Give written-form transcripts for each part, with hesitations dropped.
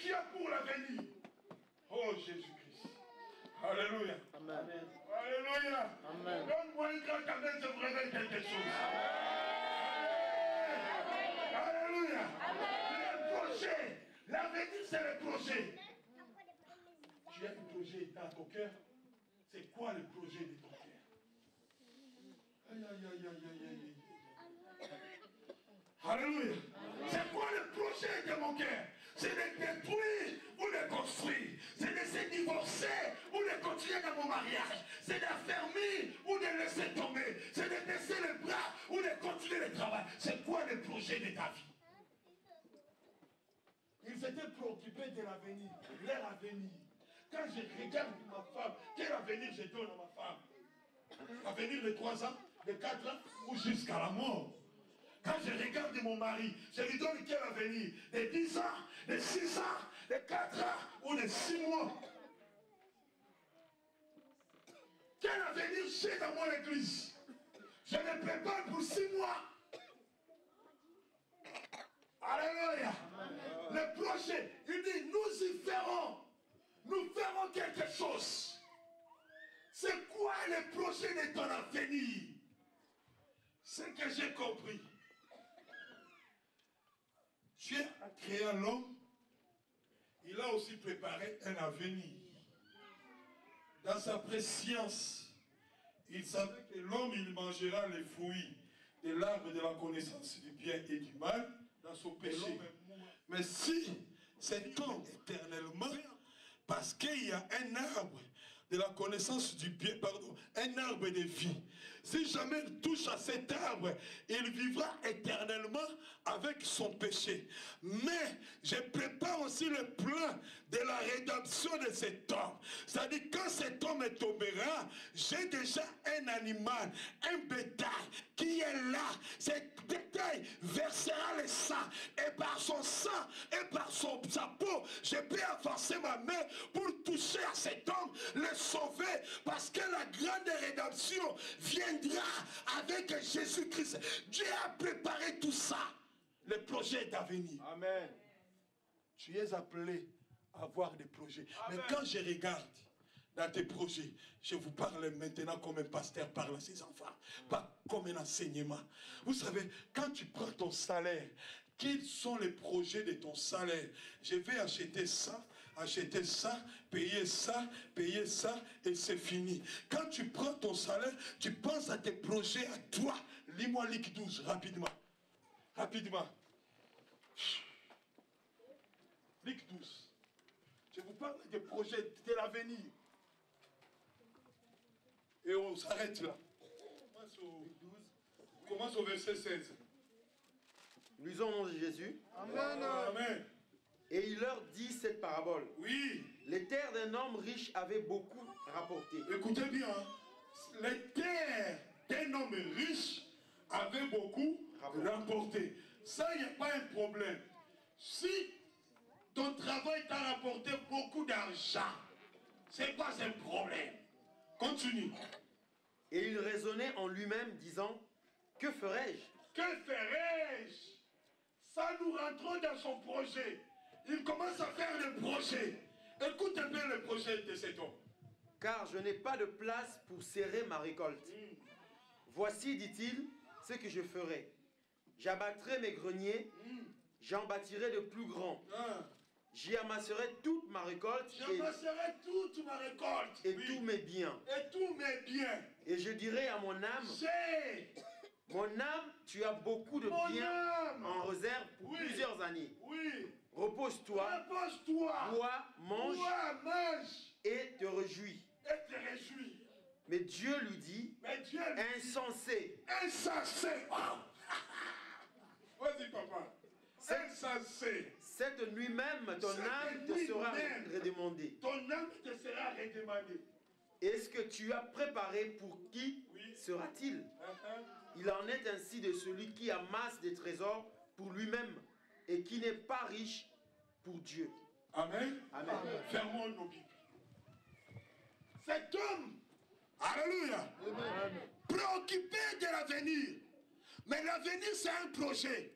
tu as pour l'avenir. Oh Jésus-Christ. Alléluia. Amen. Alléluia. Amen. Donne-moi une grande amen, je vous révèle quelque chose. Alléluia. Le projet. L'avenir, c'est le projet. Tu as un projet dans ton cœur. C'est quoi le projet de ton cœur? Aïe, aïe, aïe, aïe, aïe, aïe. Alléluia. C'est quoi le projet de mon cœur? C'est de détruire ou de construire. C'est de se divorcer ou de continuer dans mon mariage. C'est d'affermir ou de laisser tomber. C'est de baisser les bras ou de continuer le travail. C'est quoi le projet de ta vie? Ils étaient préoccupés de l'avenir, leur avenir. Quand je regarde ma femme, quel avenir je donne à ma femme? L'avenir de 3 ans, de 4 ans ou jusqu'à la mort? Quand je regarde mon mari, je lui donne quel avenir? De 10 ans, de 6 ans, de 4 ans ou de 6 mois? Quel avenir j'ai dans mon église? Je me prépare pour 6 mois. Alléluia. Le projet, il dit, nous y ferons. Nous ferons quelque chose. C'est quoi le projet de ton avenir? Ce que j'ai compris. Dieu a créé l'homme. Il a aussi préparé un avenir. Dans sa préscience, il savait que l'homme, il mangera les fruits de l'arbre de la connaissance du bien et du mal dans son péché. Mais si cet homme éternellement, parce qu'il y a un arbre de la connaissance du bien, pardon, un arbre de vie. Si jamais il touche à cet arbre, il vivra éternellement avec son péché. Mais je prépare aussi le plan de la rédemption de cet homme. C'est-à-dire quand cet homme tombera, j'ai déjà un animal, un bétail qui est là. Cet bétail versera le sang. Et par son sang et par sa peau, je peux avancer ma main pour toucher à cet homme, le sauver, parce que la grande rédemption viendra avec Jésus-Christ. Dieu a préparé tout ça, le projet d'avenir. Amen. Tu es appelé à avoir des projets. Amen. Mais quand je regarde dans tes projets, je vous parle maintenant comme un pasteur parle à ses enfants, pas comme un enseignement. Vous savez, quand tu prends ton salaire, quels sont les projets de ton salaire? Je vais acheter ça, payer ça, et c'est fini. Quand tu prends ton salaire, tu penses à tes projets à toi. Lis-moi Luc 12, rapidement. Rapidement. Luc 12. Je vous parle des projets de l'avenir. Et on s'arrête là. On commence au verset 16. Lisons au nom de Jésus. Amen. Amen. Et il leur dit cette parabole. Oui. Les terres d'un homme riche avaient beaucoup rapporté. Écoutez bien. Les terres d'un homme riche avaient beaucoup rapporté. Ça, il n'y a pas un problème. Si ton travail t'a rapporté beaucoup d'argent, c'est pas un problème. Continue. Et il raisonnait en lui-même, disant, que ferai-je? Que ferai-je? Ça, nous rentrons dans son projet. Il commence à faire le projet. Écoute un peu le projet de cet homme. Car je n'ai pas de place pour serrer ma récolte. Voici, dit-il, ce que je ferai. J'abattrai mes greniers, j'en bâtirai de plus grands. J'y amasserai toute ma récolte. J'amasserai toute ma récolte. Et tous mes biens. Et tous mes biens. Et je dirai à mon âme, mon âme, tu as beaucoup de biens en réserve pour plusieurs années. Oui. Repose-toi. Repose-toi. Bois, mange. Bois, mange. Et te réjouis. Et te réjouis. Mais Dieu lui dit, insensé. Insensé. Oh. Vas-y, papa. Insensé. Cette nuit même, ton âme te sera redemandée. Ton âme te sera redemandée. Est-ce que tu as préparé pour qui sera-t-il? Il en est ainsi de celui qui amasse des trésors pour lui-même et qui n'est pas riche pour Dieu. Amen. Amen. Fermons nos Bibles. Cet homme, alléluia, préoccupé de l'avenir. Mais l'avenir, c'est un projet.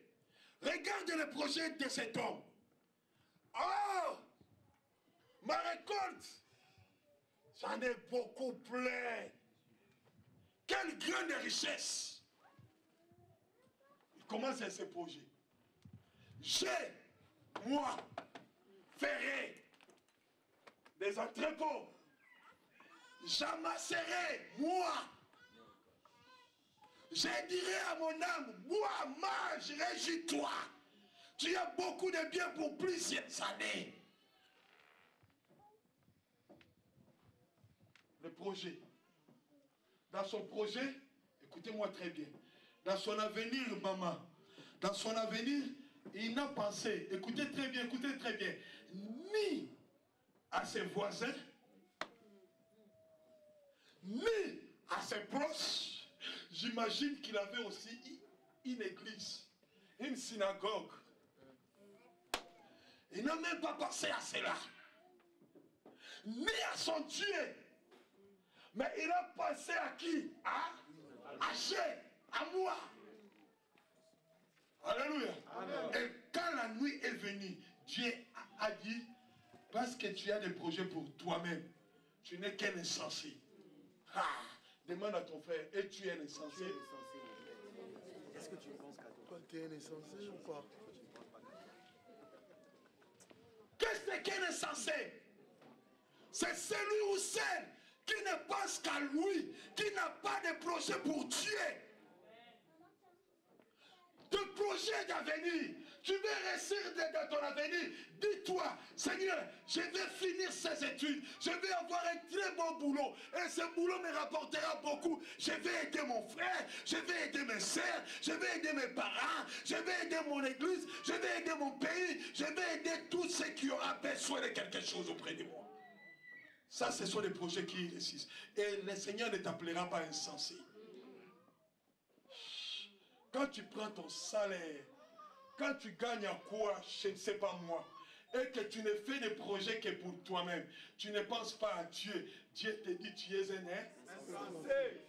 Regarde le projet de cet homme. Oh, Ma récolte, j'en ai beaucoup plein. Quelle grande richesse. Il commence à ce projet. Moi, ferai des entrepôts. J'amasserai, moi. Je dirai à mon âme, bois, mange, réjouis-toi. Tu as beaucoup de biens pour plusieurs années. Le projet. Dans son projet, écoutez-moi très bien. Dans son avenir, maman, dans son avenir, il n'a pensé, écoutez très bien, ni à ses voisins, ni à ses proches. J'imagine qu'il avait aussi une église, une synagogue. Il n'a même pas pensé à cela. Ni à son Dieu. Mais il a pensé à qui? À Dieu, à moi. Alléluia. Amen. Et quand la nuit est venue, Dieu a dit, parce que tu as des projets pour toi-même, tu n'es qu'un insensé. Demande à ton frère, es-tu un insensé? Est-ce que tu penses qu'à toi? Tu es un insensé ou quoi? Qu'est-ce qu'un insensé? C'est celui ou celle qui ne pense qu'à lui, qui n'a pas de projet pour Dieu. De projet d'avenir. Tu veux réussir dans ton avenir. Dis-toi, Seigneur, je vais finir ces études. Je vais avoir un très bon boulot. Et ce boulot me rapportera beaucoup. Je vais aider mon frère. Je vais aider mes soeurs. Je vais aider mes parents. Je vais aider mon église. Je vais aider mon pays. Je vais aider tous ceux qui auront besoin de quelque chose auprès de moi. Ça, ce sont des projets qui réussissent. Et le Seigneur ne t'appellera pas insensé. Quand tu prends ton salaire, quand tu gagnes à quoi, je ne sais pas moi, et que tu ne fais des projets que pour toi-même, tu ne penses pas à Dieu, Dieu te dit tu es un insensé.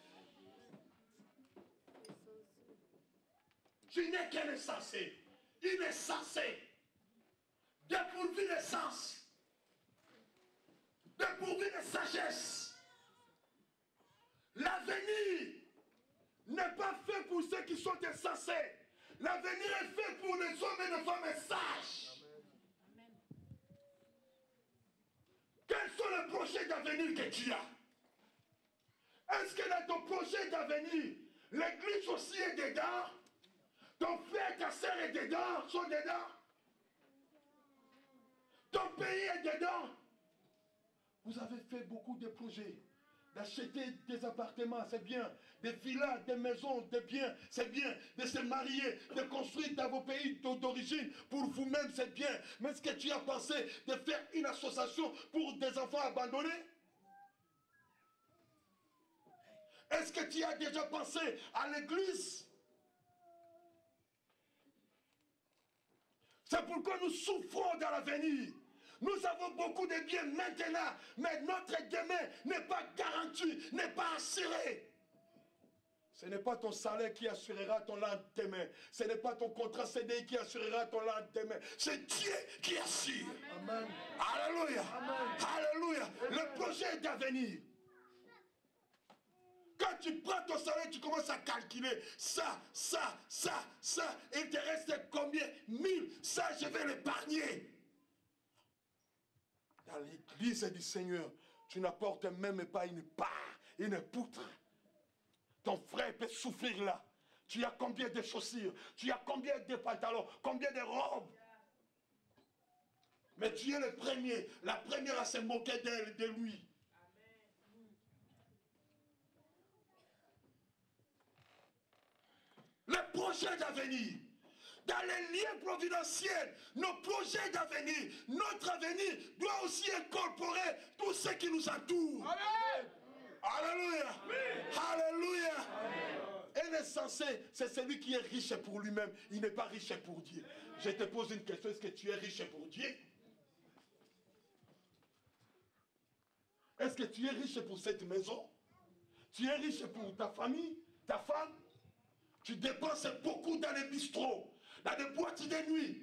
Tu n'es qu'un insensé, insensé, dépourvu de sens, dépourvu de sagesse. L'avenir n'est pas fait pour ceux qui sont insensés. L'avenir est fait pour les hommes et les femmes sages. Amen. Quels sont les projets d'avenir que tu as? Est-ce que dans ton projet d'avenir, l'église aussi est dedans? Ton frère, ta soeur est dedans, sont dedans? Ton pays est dedans? Vous avez fait beaucoup de projets. D'acheter des appartements, c'est bien. Des villas, des maisons, des biens, c'est bien. De se marier, de construire dans vos pays d'origine pour vous-même, c'est bien. Mais est-ce que tu as pensé de faire une association pour des enfants abandonnés? Est-ce que tu as déjà pensé à l'église? C'est pourquoi nous souffrons dans l'avenir. Nous avons beaucoup de biens maintenant, mais notre demain n'est pas garanti, n'est pas assuré. Ce n'est pas ton salaire qui assurera ton lendemain. Ce n'est pas ton contrat CDI qui assurera ton lendemain. C'est Dieu qui assure. Amen. Alléluia. Amen. Alléluia. Le projet d'avenir. Quand tu prends ton salaire, tu commences à calculer ça. Il te reste combien? 1000. Ça, je vais l'épargner. Dans l'église du Seigneur, tu n'apportes même pas une part, une poutre. Ton frère peut souffrir là. Tu as combien de chaussures? Tu as combien de pantalons? Combien de robes? Mais tu es le premier, la première à se moquer de lui. Les projets d'avenir. Dans les liens providentiels, nos projets d'avenir, notre avenir doit aussi incorporer tout ce qui nous entoure. Amen. Alléluia. Alléluia. Un insensé, c'est celui qui est riche pour lui-même. Il n'est pas riche pour Dieu. Je te pose une question, est-ce que tu es riche pour Dieu? Est-ce que tu es riche pour cette maison? Tu es riche pour ta famille, ta femme? Tu dépenses beaucoup dans les bistrots, dans les boîtes de nuit.